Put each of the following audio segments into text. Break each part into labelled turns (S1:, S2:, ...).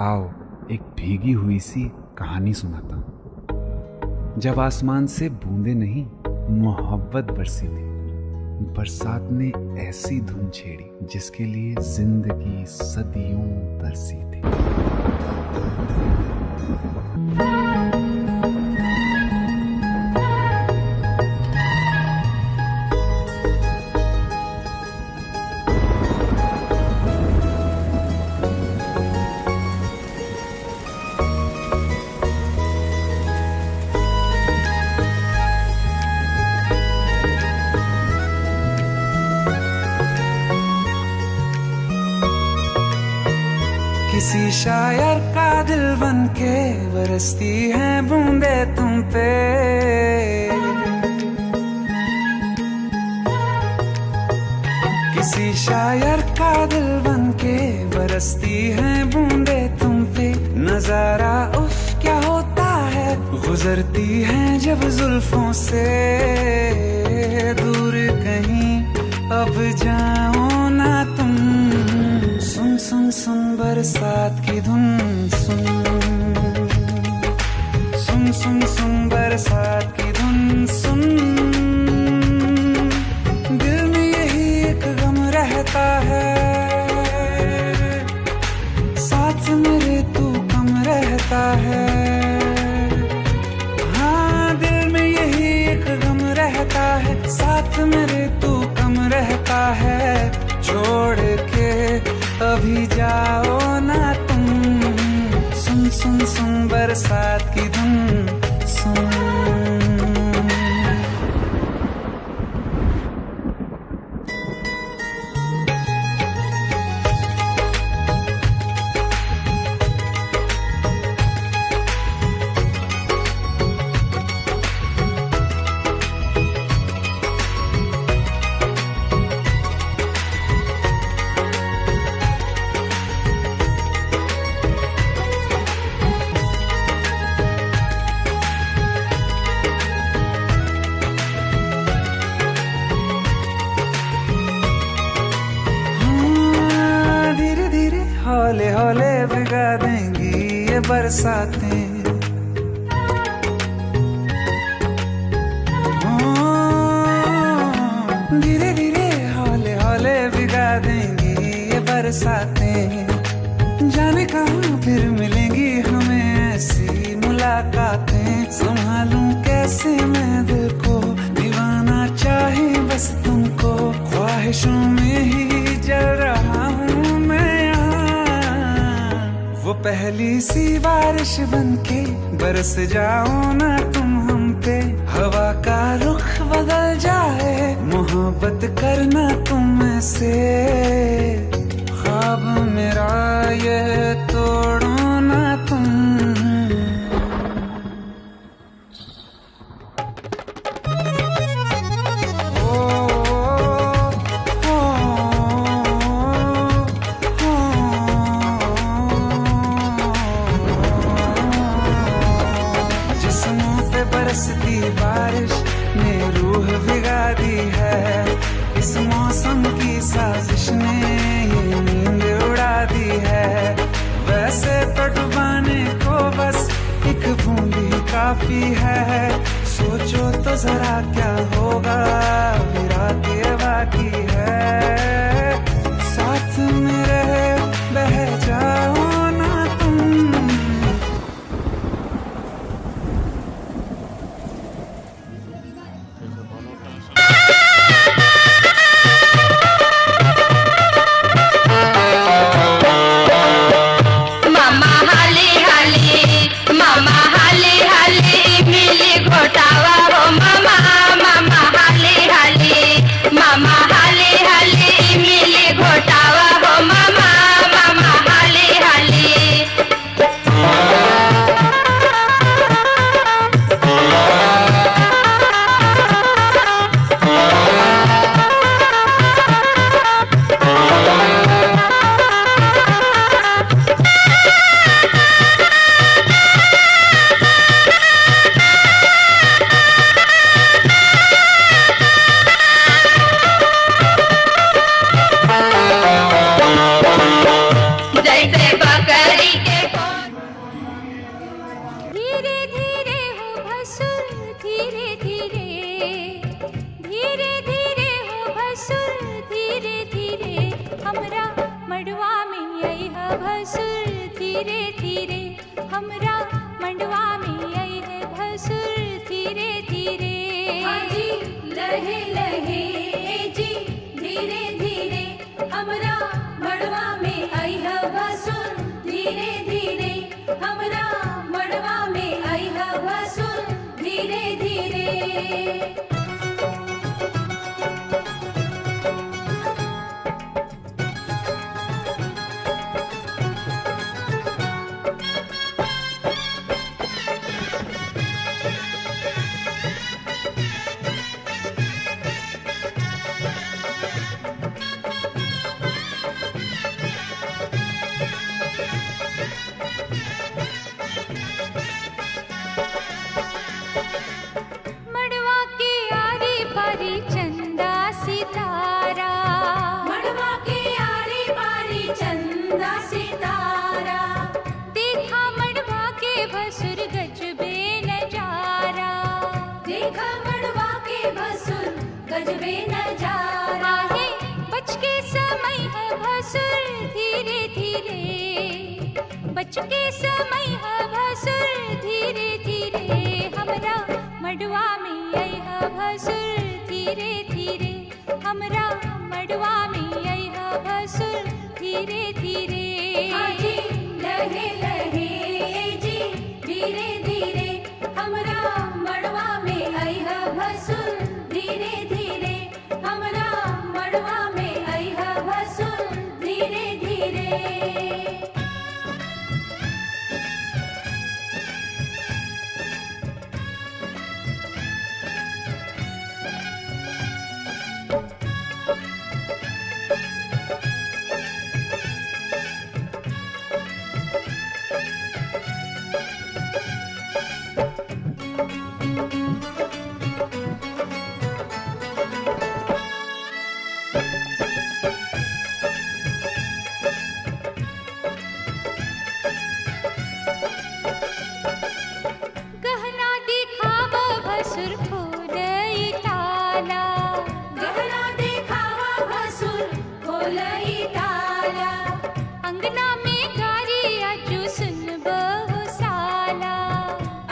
S1: आओ एक भीगी हुई सी कहानी सुनाता हूँ। जब आसमान से बूंदे नहीं मोहब्बत बरसी थी, बरसात ने ऐसी धुन छेड़ी जिसके लिए जिंदगी सदियों तरसी थी।
S2: किसी शायर का दिल बन के बरसती है बूंदे तुम पे। किसी शायर का दिल बन के बरसती है बूंदे तुम पे। नजारा उफ क्या होता है, गुजरती है जब जुल्फों से। दूर कहीं अब जाओ ना तुम, सुन सुन सुन बरसात की धुन। सुन सुन सुन सुन बरसात की धुन। सुन दिल में यही एक गम रहता है, साथ मेरे तू कम रहता है। हाँ दिल में यही एक गम रहता है, साथ मेरे तू कम रहता है। छोड़ के अभी जाओ ना तुम, सुन सुन सुन बरसात की धुन। सुन हौले हौले भिगा देंगी ये बरसातें। धीरे धीरे हौले हौले भिगा देंगी ये बरसातें। जाने कहाँ फिर मिलेंगी हमें ऐसी मुलाकातें। संभालूं कैसे मैं दिल को, दीवाना चाहे बस तुमको। ख्वाहिशों में ही जल रहा हूँ मैं यहाँ। वो पहली सी बारिश बनके बरस जाओ ना तुम हम पे। हवा का रुख बदल जाए, मोहब्बत करना तुम ऐसे। ख्वाब मेरा ये तोड़ो ना तुम। बरसती बारिश ने रूह भिगा दी है। इस मौसम की साजिश ने ये नींद उड़ा दी है। वैसे तो डुबाने को बस एक बूंद ही काफी है। सोचो तो जरा क्या होगा, अभी रात ये बाकी है। साथ मेरे बह जाओ ना तुम।
S3: मामा हाली हाली मिली भसुर धीरे धीरे, हमरा मंडवा में आई है भसुर धीरे धीरे।
S4: हाँ जी लहे लहे जी धीरे धीरे, हमरा मड़वा में आई है भसुर धीरे धीरे, हमरा मड़वा में आई है भसुर धीरे धीरे।
S3: मड़वा के आरी पारी चंदा सितारा,
S4: मड़वा के आरी पारी चंदा सितारा,
S3: देखा मड़वा के भसुर गजबे नजारा।
S4: देखा मड़वा के भसुर गजबे नजारा।
S3: आहे बच के समय है भसुर धीरे धीरे, बच के समय है भसुर धीरे धीरे, हमरा मड़वा में आई है भसुर धीरे धीरे, हमरा मड़वा में आई है भसुर धीरे धीरे।
S4: हाँ जी लहे लहे जी धीरे धीरे, हमरा मड़वा में आई है भसुर धीरे धीरे, हमरा मड़वा में आई है भसुर धीरे धीरे।
S3: गहना दिखावा भसुर खोलई ताला,
S4: गहना देखावा भसुर खोलई ताला,
S3: अंगना में गारी आजू सुन बहु साला।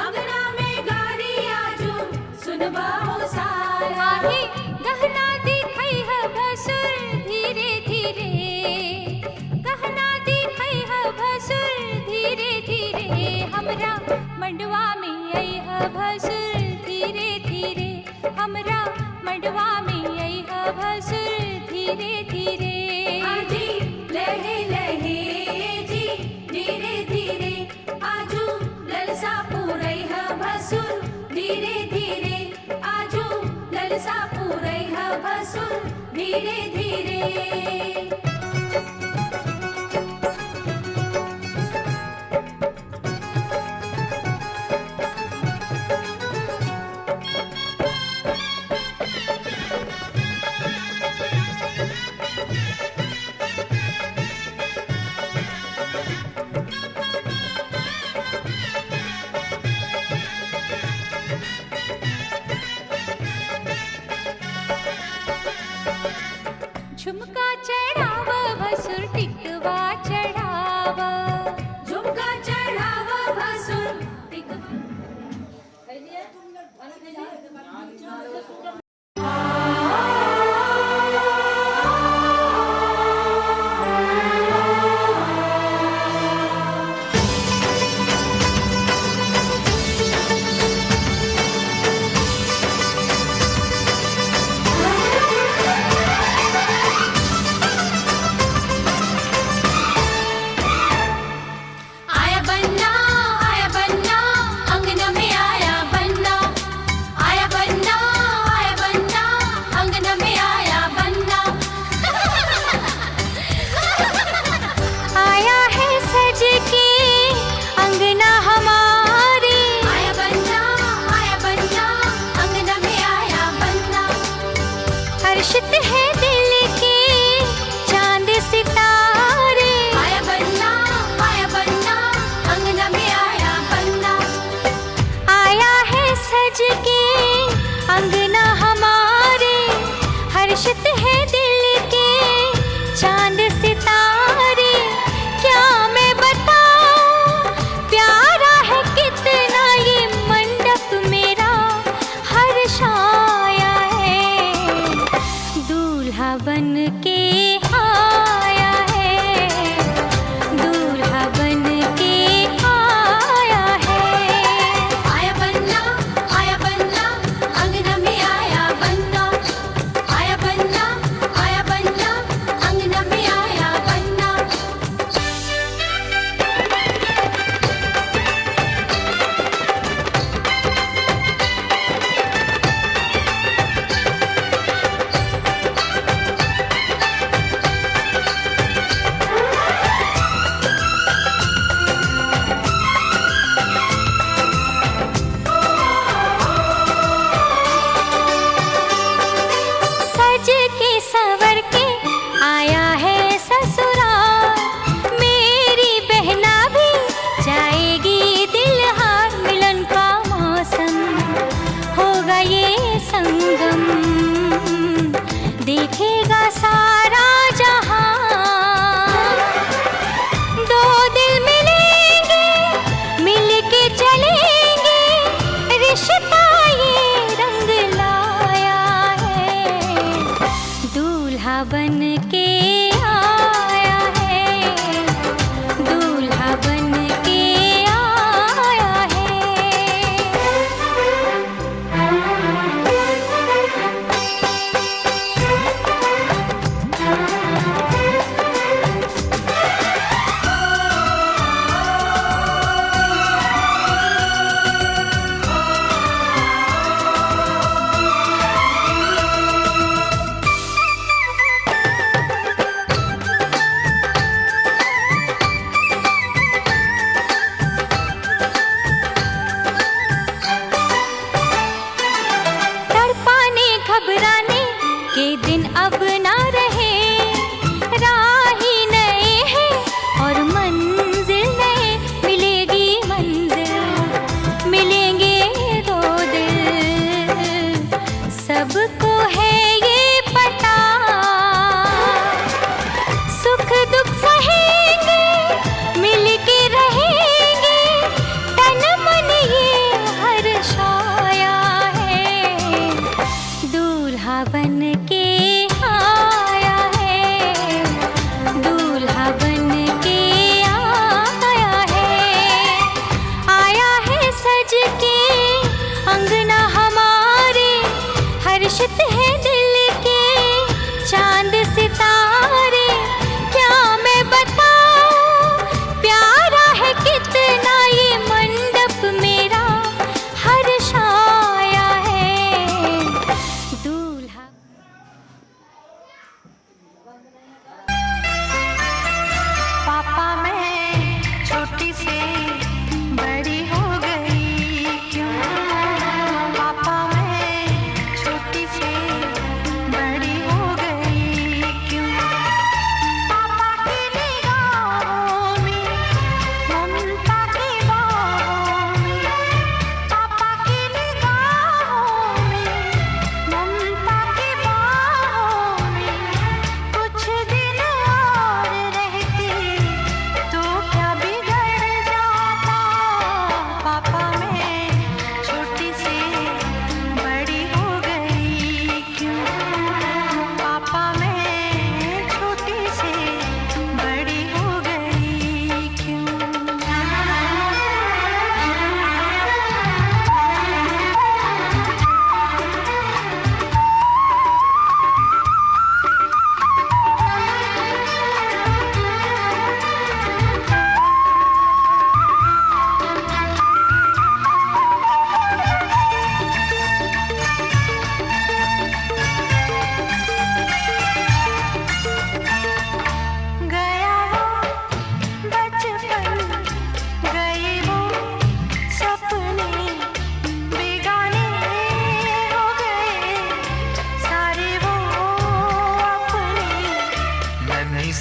S4: अंगना में गारी आजू सुनबा हो साला।
S3: आहे गहना दिखई है भसुर धीरे धीरे, गहना दिखई है भसुर धीरे धीरे, हमरा मंडवा में आई है भसुर धीरे धीरे, हमरा मंडवा में आई है भसुर धीरे धीरे।
S4: हाँ जी लहे लहे जी धीरे धीरे, आजू ललसा पूरई है भसुर धीरे धीरे, आजू ललसा पूरई है भसुर धीरे धीरे।
S3: झुमका चढ़ावा भसुर टिकवा चढ़ावा,
S4: झुमका चढ़ावा भसुर आया बन्ना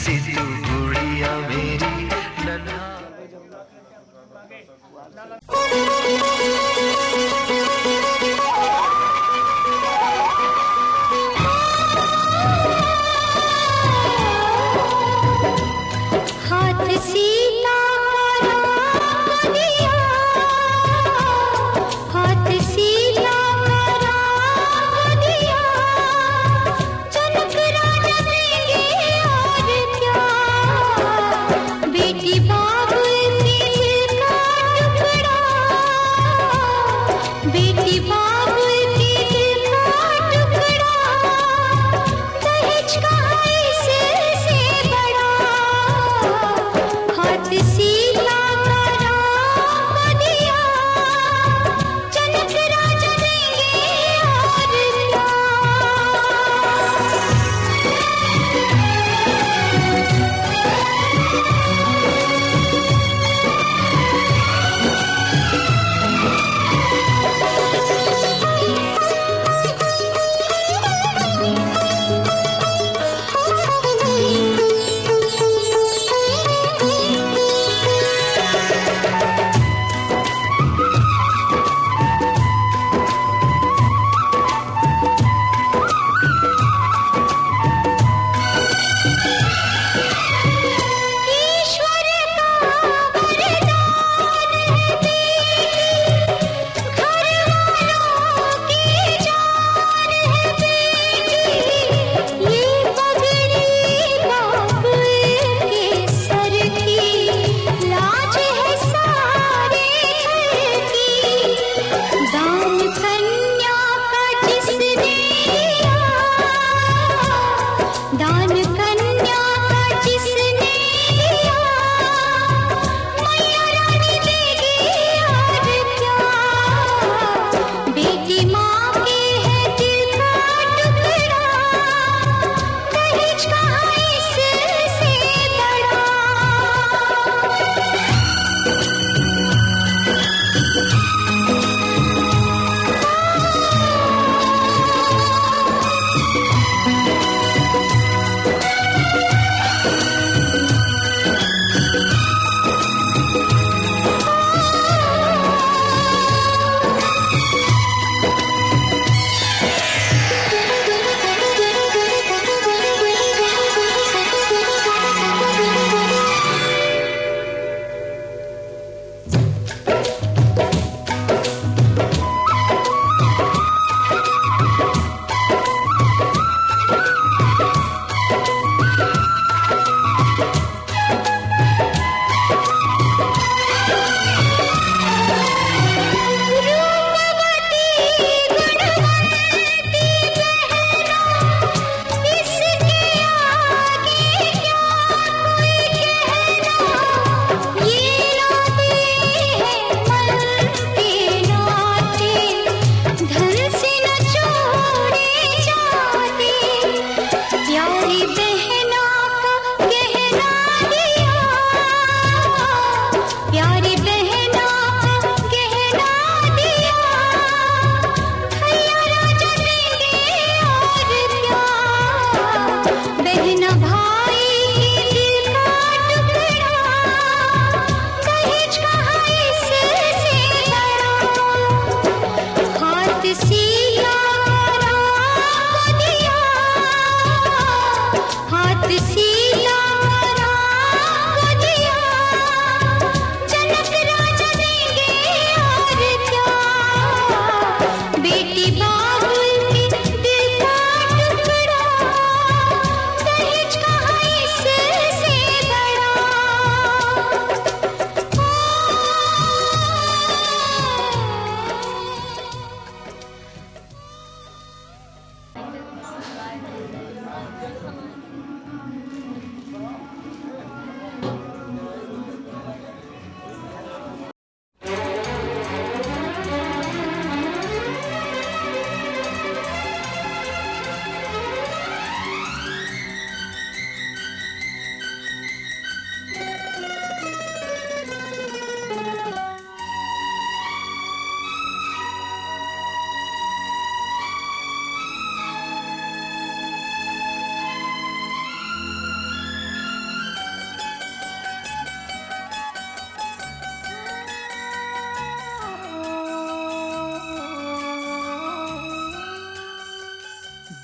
S5: सी तू गुड़िया मेरी नन्हा
S3: हाथ सीता का दिया, हाथ सीता का दिया, जनक राजा देंगे और क्या, बेटी बाबुल के दिल का टुकड़ा,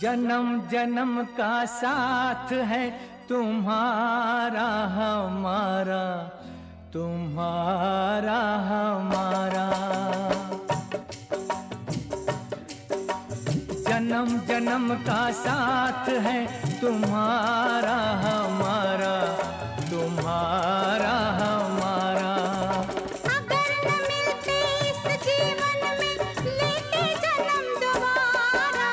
S6: जन्म जन्म का साथ है तुम्हारा हमारा, तुम्हारा हमारा। जन्म जन्म का साथ है तुम्हारा हमारा, तुम्हारा हमारा।
S3: अगर न मिलते इस जीवन में लेते जन्म दोबारा,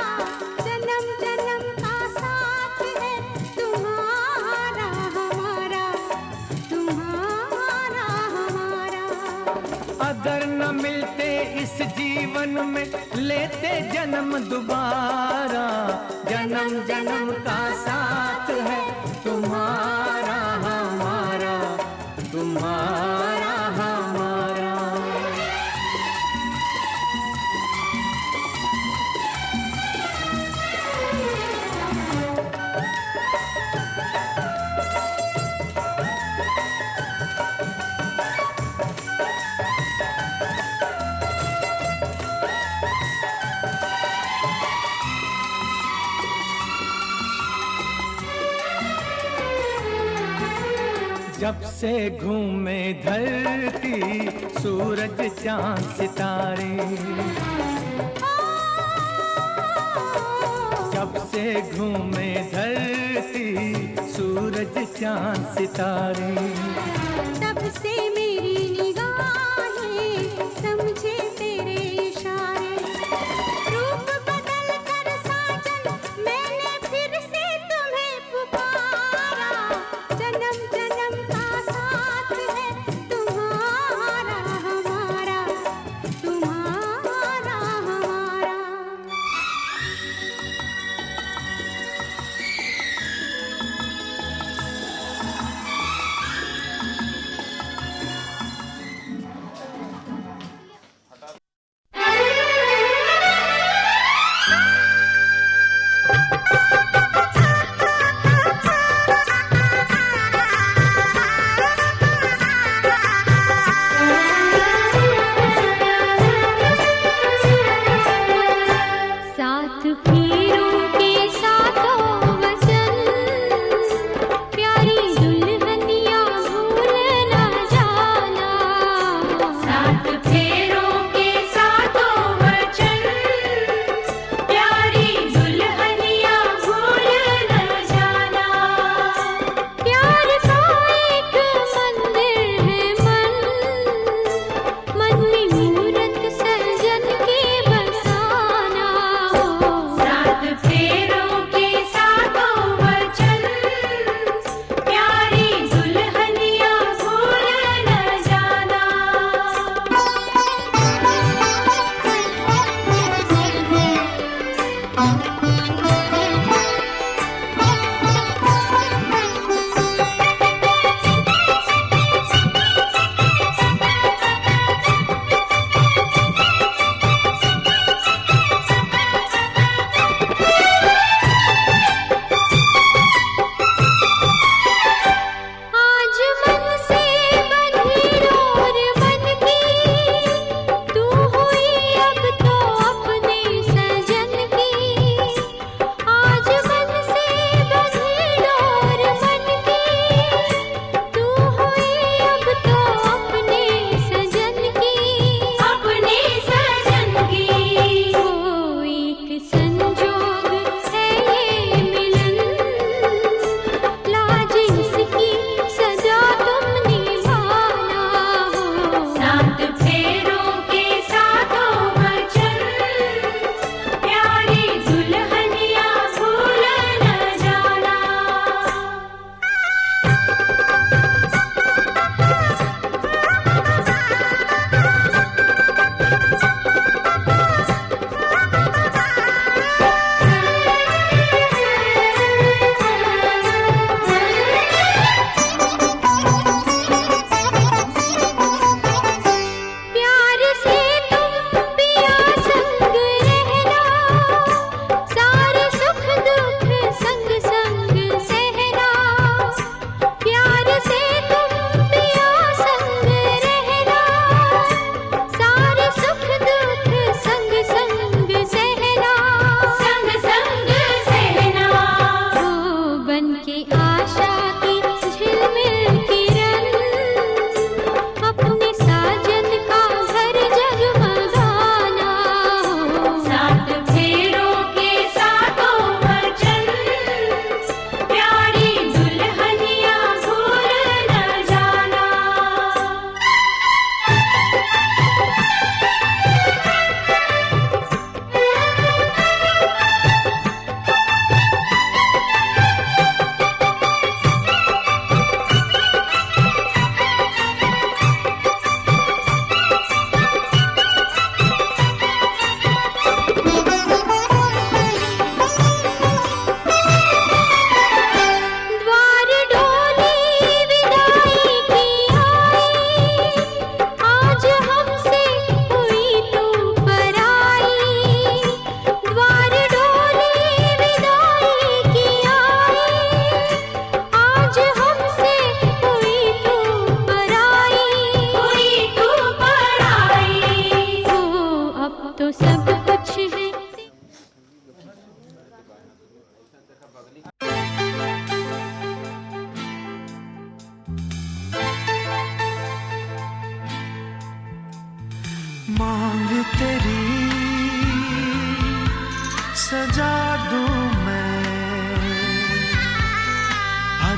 S3: जन्म जन्म का साथ है तुम्हारा हमारा, तुम्हारा हमारा।
S6: अगर न मिलते इस जीवन में लेते जन्म दोबारा, जन्म जन्म का साथ है तुम्हारा हमारा, तुम्हारा हमारा। जब से घूमे धरती सूरज चांद सितारे, जब से घूमे धरती सूरज चांद सितारे,
S3: तब से मेरी निगाहें समझे तेरे इशारे। रूप बदल कर साजन मैंने फिर से तुम्हें पुकारा, जन्म जन्म का साथ है तुम्हारा हमारा, तुम्हारा हमारा।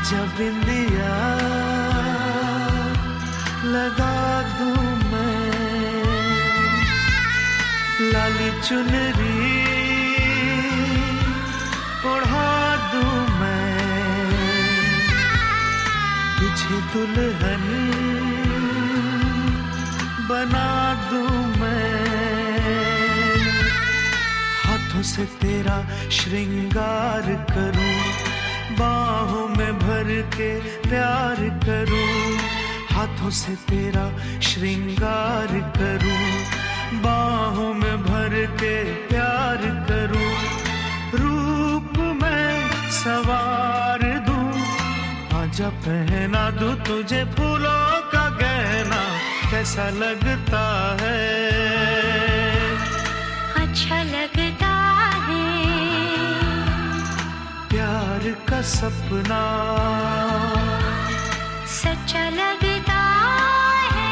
S5: जब बिंदिया लगा दूं मैं, लाली चुनरी ओढ़ा दूं मैं, तुझे दुल्हन बना दूं मैं, हाथों से तेरा श्रृंगार करूं, बाहों में भर के प्यार करूं, हाथों से तेरा श्रृंगार करूं, बाहों में भर के प्यार करूं, रूप में सवार दूं, आजा पहना दूं तुझे फूलों का गहना, कैसा लगता है?
S3: अच्छा लगता है।
S5: प्यार का सपना
S3: सच्चा लगता है।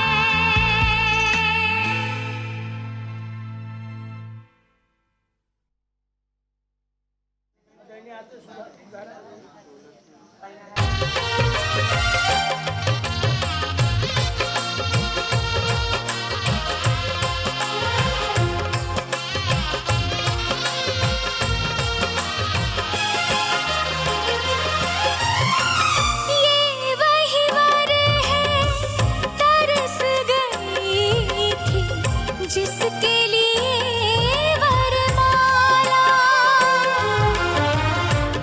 S3: जिसके लिए वरमाला,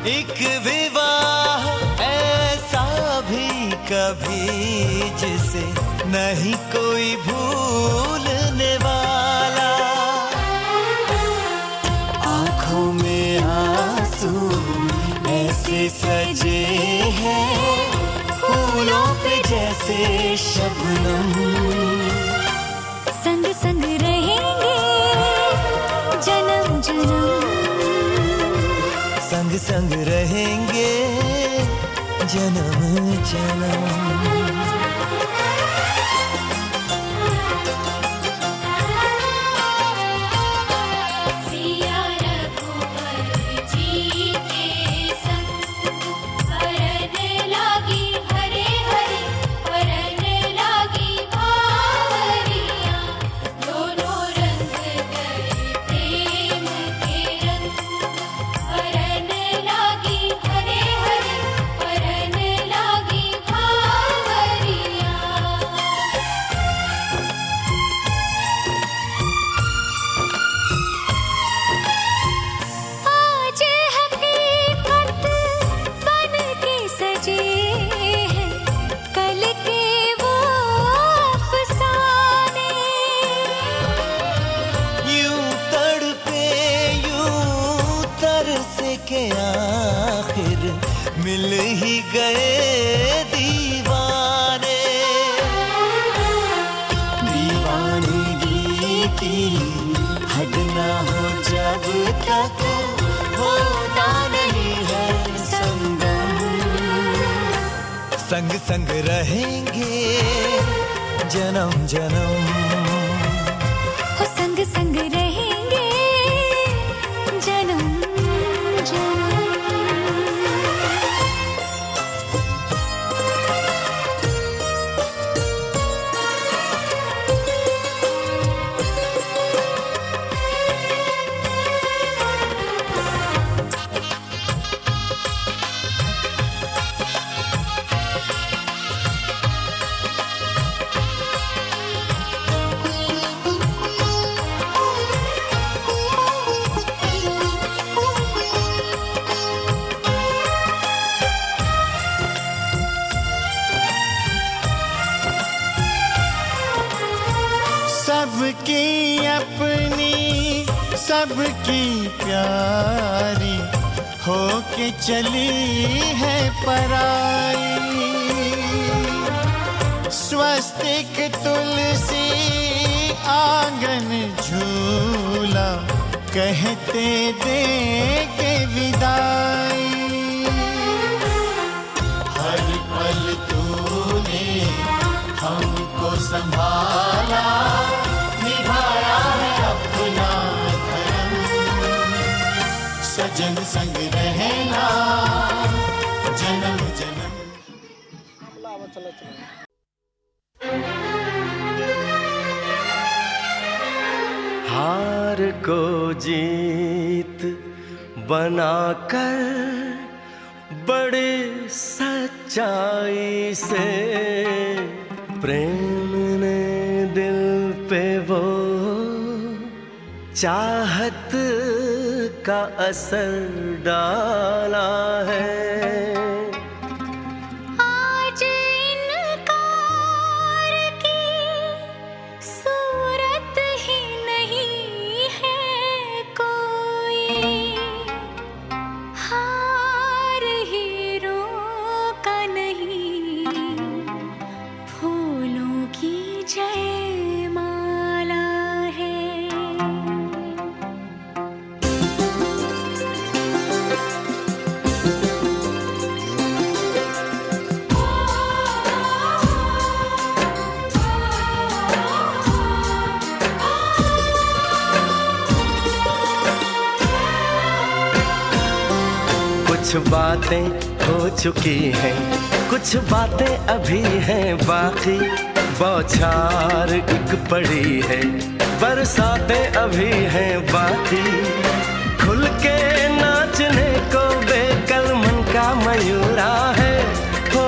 S7: एक विवाह ऐसा भी कभी जिसे नहीं कोई भूलने वाला, आंखों में आंसू ऐसे सजे हैं फूलों पे जैसे शबनम,
S3: संग संग रहेंगे जन्म जन्म,
S7: संग संग रहेंगे जन्म जन्म।
S4: सिया रघुवर जी के संग हरन लागी हरे हरे, हरन लागी भावरिया, दोनों रंग गए प्रेम के रंग, हरन लागी हरे हरे, हरन लागी भावरिया।
S3: आज हकीकत बन के सजे हैं कल के वो अफसाने,
S7: यूं तड़पे यूं तरसे के आखिर मिल ही गए दीवाने, दीवानगी की हद ना हो जब तक होता नहीं है संगम, संग संग रहेंगे जन्म जन्म,
S3: हो संग संग रहेंगे जन्म जन्म।
S6: सबकी अपनी सबकी प्यारी होके चली है पराई, स्वस्तिक तुलसी आंगन झूला कहते देंगे विदाई, हर पल तूने हमको संभाला, निभाया है अपना धर्म, सजन संग रहना जन्म जन्म।
S7: हार को जीत बनाकर बड़े सच्चाई से प्रेम ने दिल पे वो चाहत का असर डाला है।
S3: आज इनकार की सूरत ही नहीं है कोई, हार हीरों का नहीं, फूलों की जयमाला है।
S7: कुछ बातें हो चुकी हैं, कुछ बातें अभी हैं बाकी, बौछार एक पड़ी है, बरसातें अभी हैं बाकी। खुल के नाचने को बेकल मन का मयूरा है, हो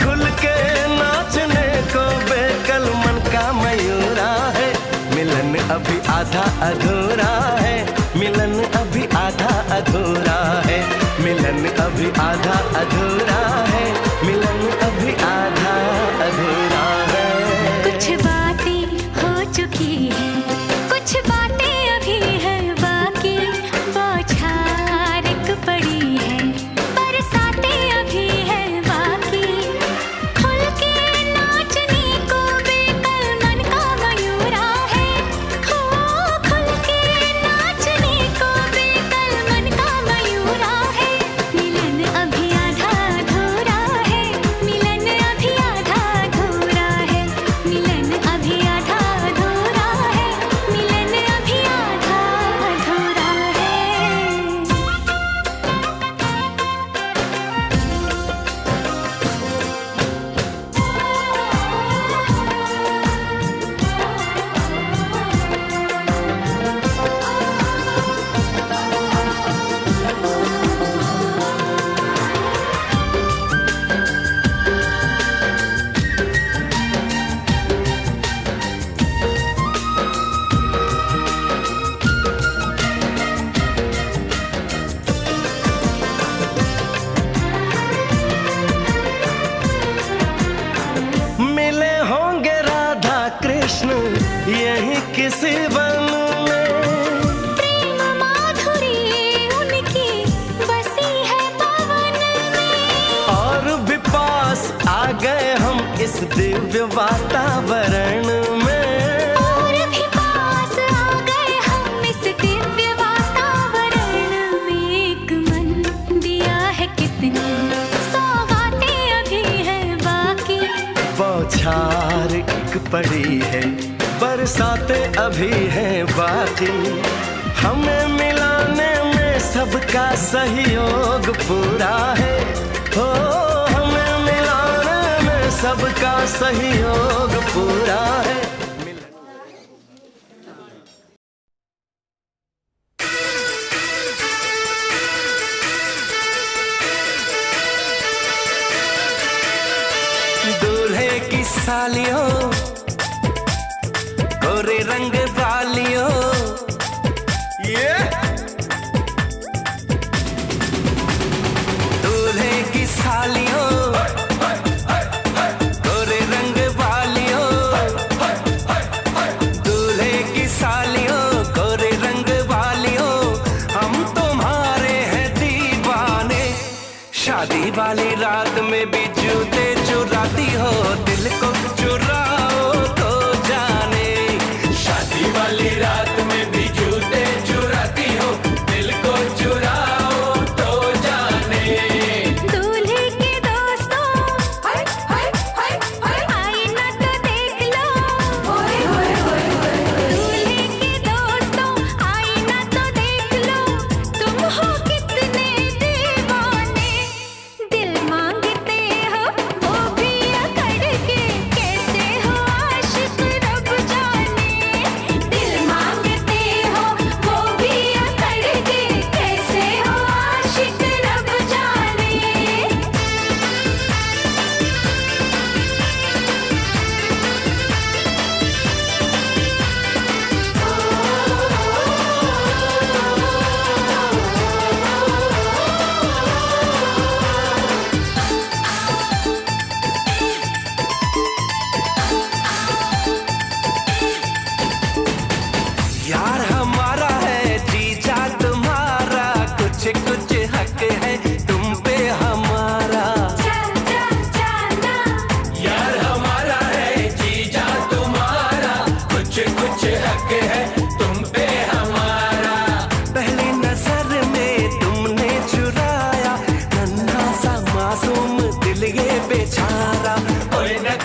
S7: खुल के नाचने को बेकल मन का मयूरा है। मिलन अभी आधा अधूरा है, मिलन अभी आधा अधूरा है, मिलन अभी आधा अधूरा है, मिलन अभी आधा अधूरा है।
S3: कुछ बातें हो चुकी हैं, कुछ बातें अभी हैं बाकी, बौछार एक पड़ी है, बरसातें अभी हैं बाकी। खुल के नाचने को बेकल मन का मयूरा है, हो खुल के नाचने को बेकल मन का मयूरा है। मिलन अभी आधा अधूरा है, मिलन अभी आधा अधूरा है, मिलन अभी आधा अधूरा है, मिलन अभी आधा अधूरा है।
S7: मिले होंगे राधा कृष्ण यही किसी वन में,
S3: प्रेम माधुरी उनकी बसी है पवन में,
S7: और भी पास आ गए हम इस दिव्य वातावरण में।
S3: और भी पास आ गए हम इस दिव्य वातावरण में। एक मन दिया है कितनी सौगातें अभी हैं बाकी,
S7: बौछार एक पड़ी है, बरसातें अभी हैं बाकी। हमें मिलाने में सबका सहयोग पूरा है, हो हमें मिलाने में सबका सहयोग पूरा है। दूल्हे की सालियों गोरे रंग वालियों, ये दूल्हे की सालियों गोरे रंग वालियों, दूल्हे की सालियों गोरे रंग वालियों, हम तुम्हारे हैं दीवाने। शादी वाली रात में भी जूते चुराती हो, दिल को चुराओ तो जाने। शादी वाली रात में भी जूते चुराती हो, दिल को चुराओ तो जाने।
S3: दूल्हे के दोस्तों
S4: हाय हाय हाय हाय
S3: आईना तो देख लो,
S4: होए होए होए होए।
S3: दूल्हे के दोस्तों आईना तो देख लो, तुम हो कितने दीवाने। दिल मांगते हो वो भी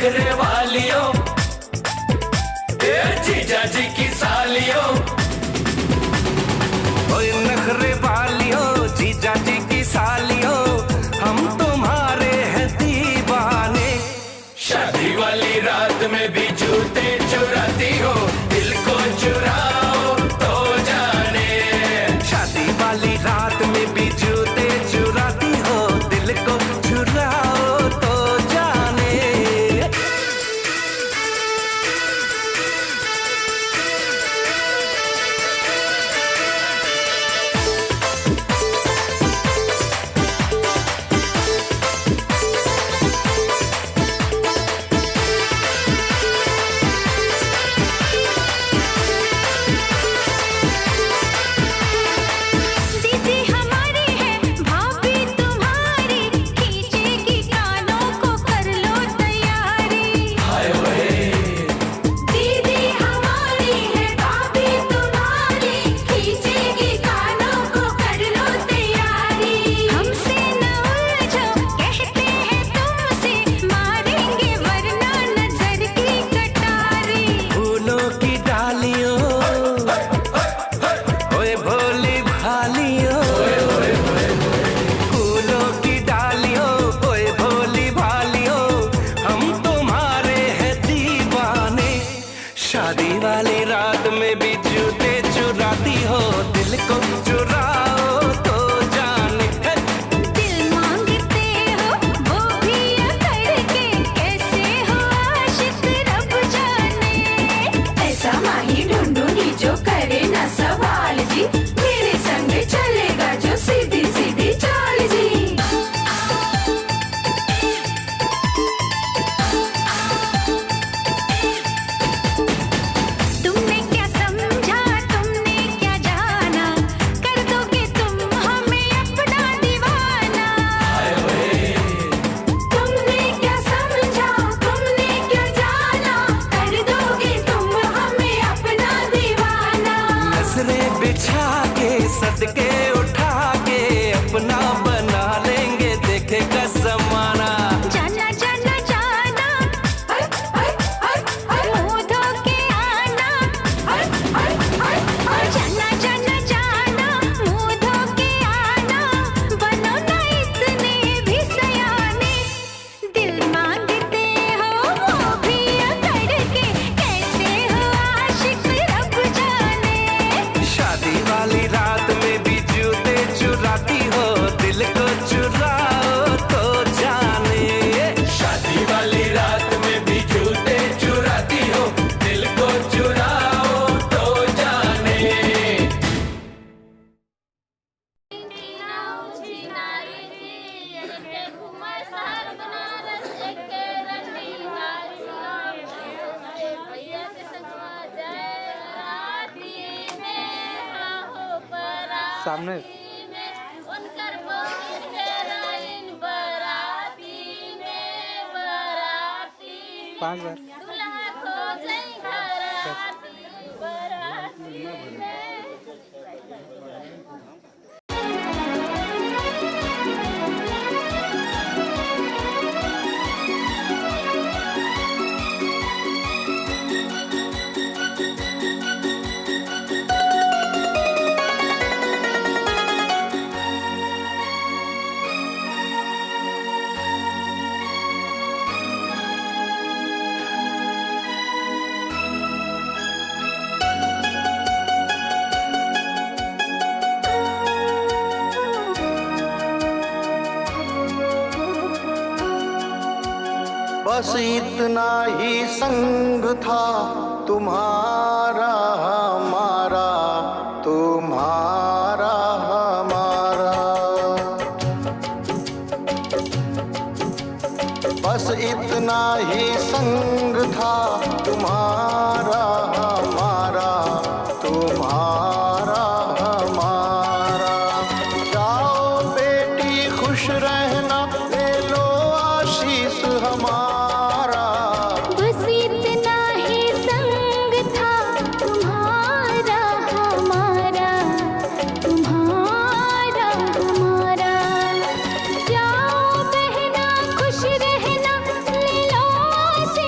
S8: नखरे वालियों, जीजा जी की सालियों,
S7: ओए नखरे वालियों, जीजा जी की सालियों, हम तुम्हारे हैं दीवाने।
S8: शादी वाली रात में भी जूते चुराती हो, दिल को चुराओ तो जाने।
S7: शादी वाली रात में भी जूते चुराती हो, दिल को चुराओ तो जाने।
S3: दीदी हमारी है भाभी तुम्हारी, खींचेगी कानों को कर लो तैयारी।
S4: दीदी हमारी है भाभी तुम्हारी, खींचेगी कानों को कर लो तैयारी।
S3: हमसे न उलझो कहते हैं तुमसे, मारेंगे वरना नजर की कटारी।
S7: फूलों की डालियों, ओए भोली भालियों, फूलों की डालियों, ओए भोली भालियों, हम तुम्हारे हैं दीवाने। शादी वाली रात में भी जूते चुराती हो, दिल को चुराओ तो जाने।
S3: दिल मांगते हो वो भी करके, कैसे हो आशिक रब जाने।
S4: ऐसा माही ढूंढूंगी जो करे ना सवाल जी, मेरे संग चलेगा जो सीधी सीधी चाल जी।
S3: तुमने क्या समझा तुमने क्या जाना, कर दोगे तुम हमें अपना दीवाना।
S4: तुमने क्या समझा तुमने क्या जाना, कर दोगे तुम हमें अपना दीवाना।
S7: नजरें बिछा के सदके उठा के अपना बना लेंगे, देखेगा जमाना।
S3: जाना जाना जाना
S4: हाय हाय हाय हाय
S3: मुंह धो के आना।
S4: हाय हाय हाय हाय।
S3: जाना जाना जाना मुंह धो के आना, बनो ना इतने भी सयाने। दिल मांगते हो वो भी करके, कैसे हो आशिक रब जाने।
S7: शादी वाली रात में भी जूते चुराती हो, दिल को चुराओ तो जाने।
S8: शादी वाली रात में भी जूते चुराती हो, दिल को चुराओ तो जाने।
S9: सामने पाँच हजार
S5: बस इतना ही संग था तुम्हारा हमारा, तुम्हारा हमारा। बस इतना ही संग था तुम्हारा हमारा, तुम्हारा हमारा। जाओ बेटी खुश रहना, ले लो आशीष हमारा।
S3: बस इतना ही संग था तुम्हारा हमारा, तुम्हारा हमारा। जाओ बहना खुश रहना, ले लो आशीष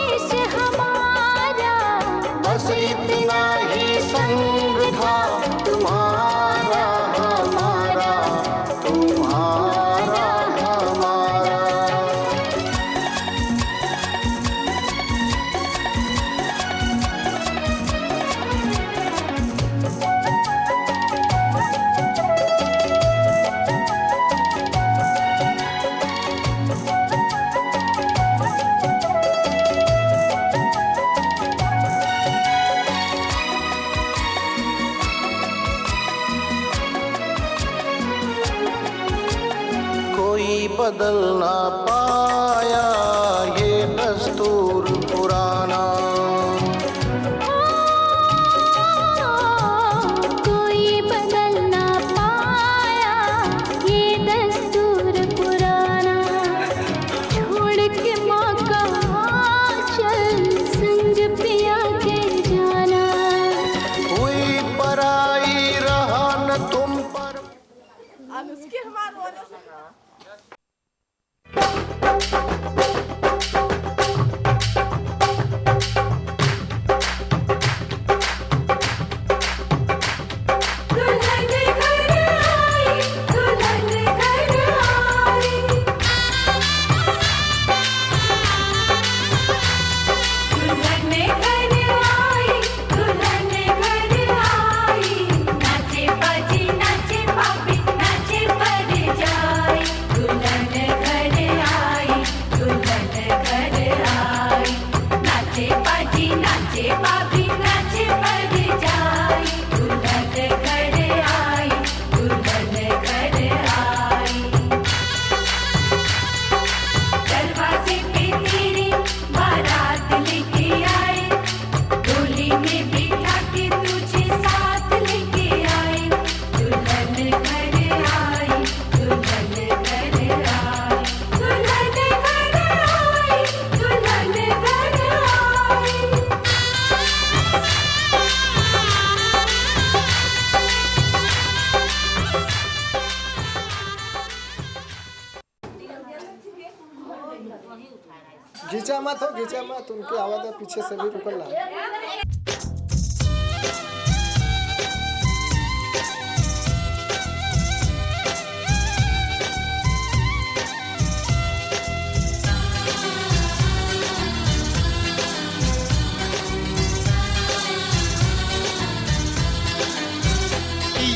S10: घिंचा मत हो, घिंचा मत, उनकी आवाज है पीछे से भी रुकना।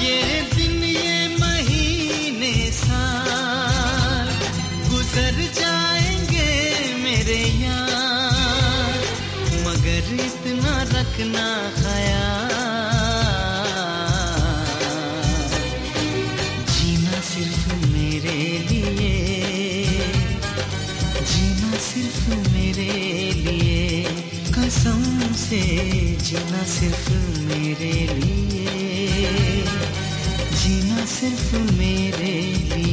S6: ये दिन ये महीने साल गुजर जाएंगे मेरे यार, मगर इतना रखना ख्याल, जीना सिर्फ मेरे लिए, जीना सिर्फ मेरे लिए, कसम से जीना सिर्फ मेरे लिए, जीना सिर्फ मेरे लिए।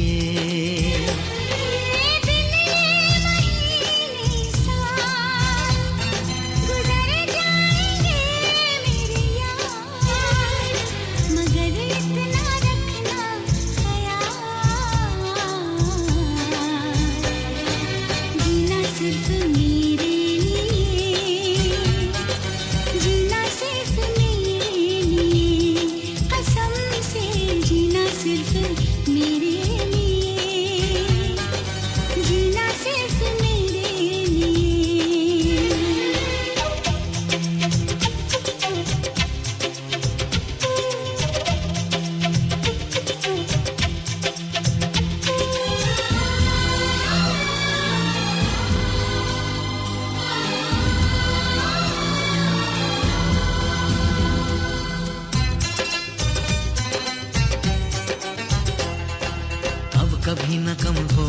S6: कभी न कम हो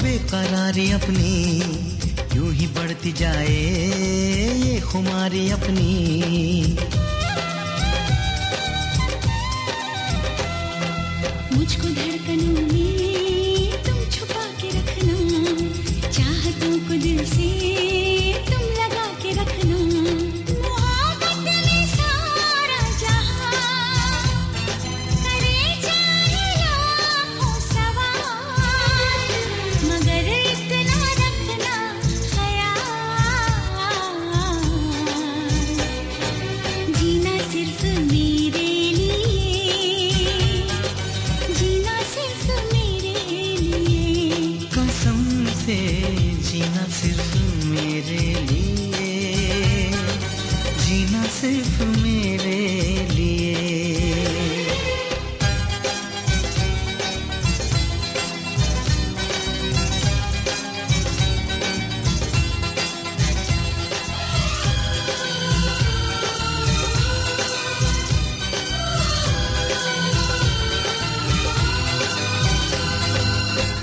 S6: बेकरारी अपनी, यूं ही बढ़ती जाए ये खुमारी अपनी।
S3: मुझको धड़कनों में तुम छुपा के रखना, चाहतों को दिल से तुम लगा के रखना, मोहब्बत में सारा जहां करे चाहे लाखों सवाल, मगर इतना रखना ख्याल, जीना सिर्फ मेरे लिए, जीना सिर्फ मेरे लिए,
S6: कसम से जीना सिर्फ मेरे लिए, जीना सिर्फ मेरे लिए।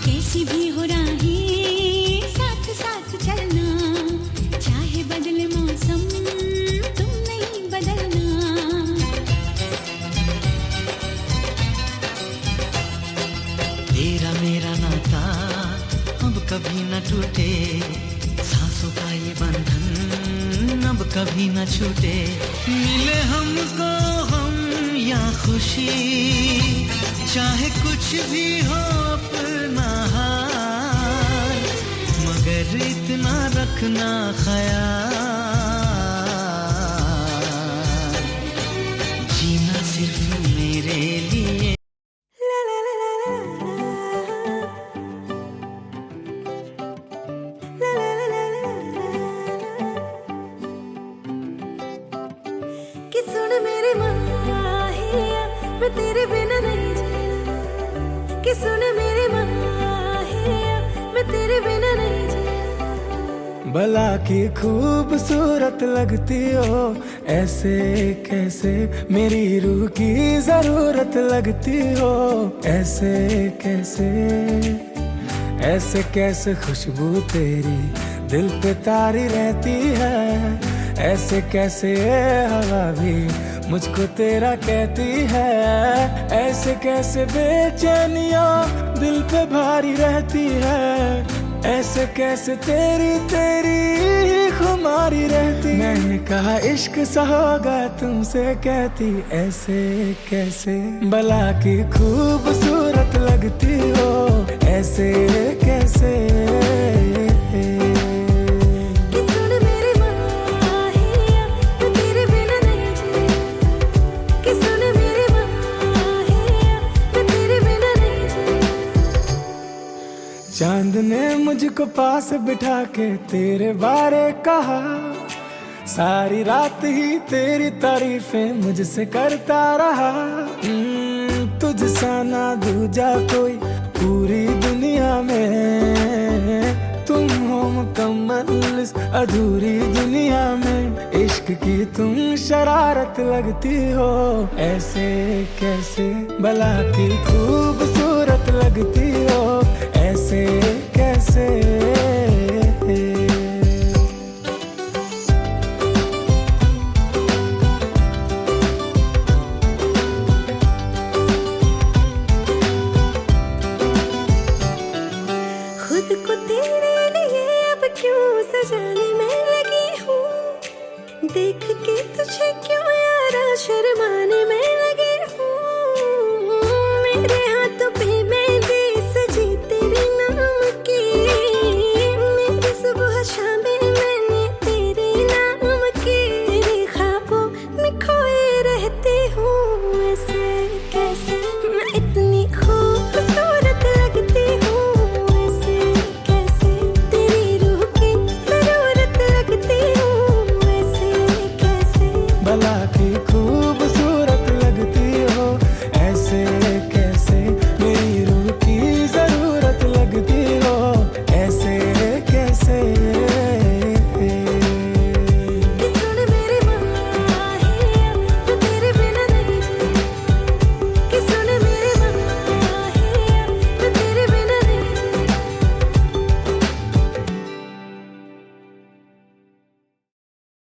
S3: कैसी भी हो राहें साथ साथ चलना, चाहे बदले मौसम तुम नहीं बदलना,
S6: तेरा मेरा नाता अब कभी न टूटे, सांसों का ये बंधन अब कभी न छूटे, मिले हमको हम या खुशी, चाहे कुछ भी हो अपना हाल, मगर इतना रखना ख्याल, जीना सिर्फ मेरे लिए।
S4: कि सुन मेरे माहिया मैं तेरे बिना नहीं जीना, कि सुन मेरे माहिया मैं तेरे बिना नहीं जीना।
S2: भला की खूबसूरत लगती हो, ऐसे कैसे मेरी रूह की जरूरत लगती हो, ऐसे कैसे, ऐसे कैसे खुशबू तेरी दिल पे तारी रहती है, ऐसे कैसे ये हवा भी मुझको तेरा कहती है, ऐसे कैसे बेचैनियां दिल पे भारी रहती है, ऐसे कैसे तेरी तेरी खुमारी रहती। मैंने कहा इश्क सा होगा तुमसे कहती, ऐसे कैसे भला की खूबसूरत लगती हो, ऐसे कैसे मुझको पास बिठा के तेरे बारे कहा, सारी रात ही तेरी तारीफें मुझसे करता रहा। तुझसा ना दूजा कोई पूरी दुनिया में, तुम हो मुकम्मल इस अधूरी दुनिया में। इश्क की तुम शरारत लगती हो, ऐसे कैसे भला की खूबसूरत लगती हो, ऐसे कैसे।
S4: खुद को तेरे लिए अब क्यों सजाने में लगी हूँ, देख के तुझे क्यों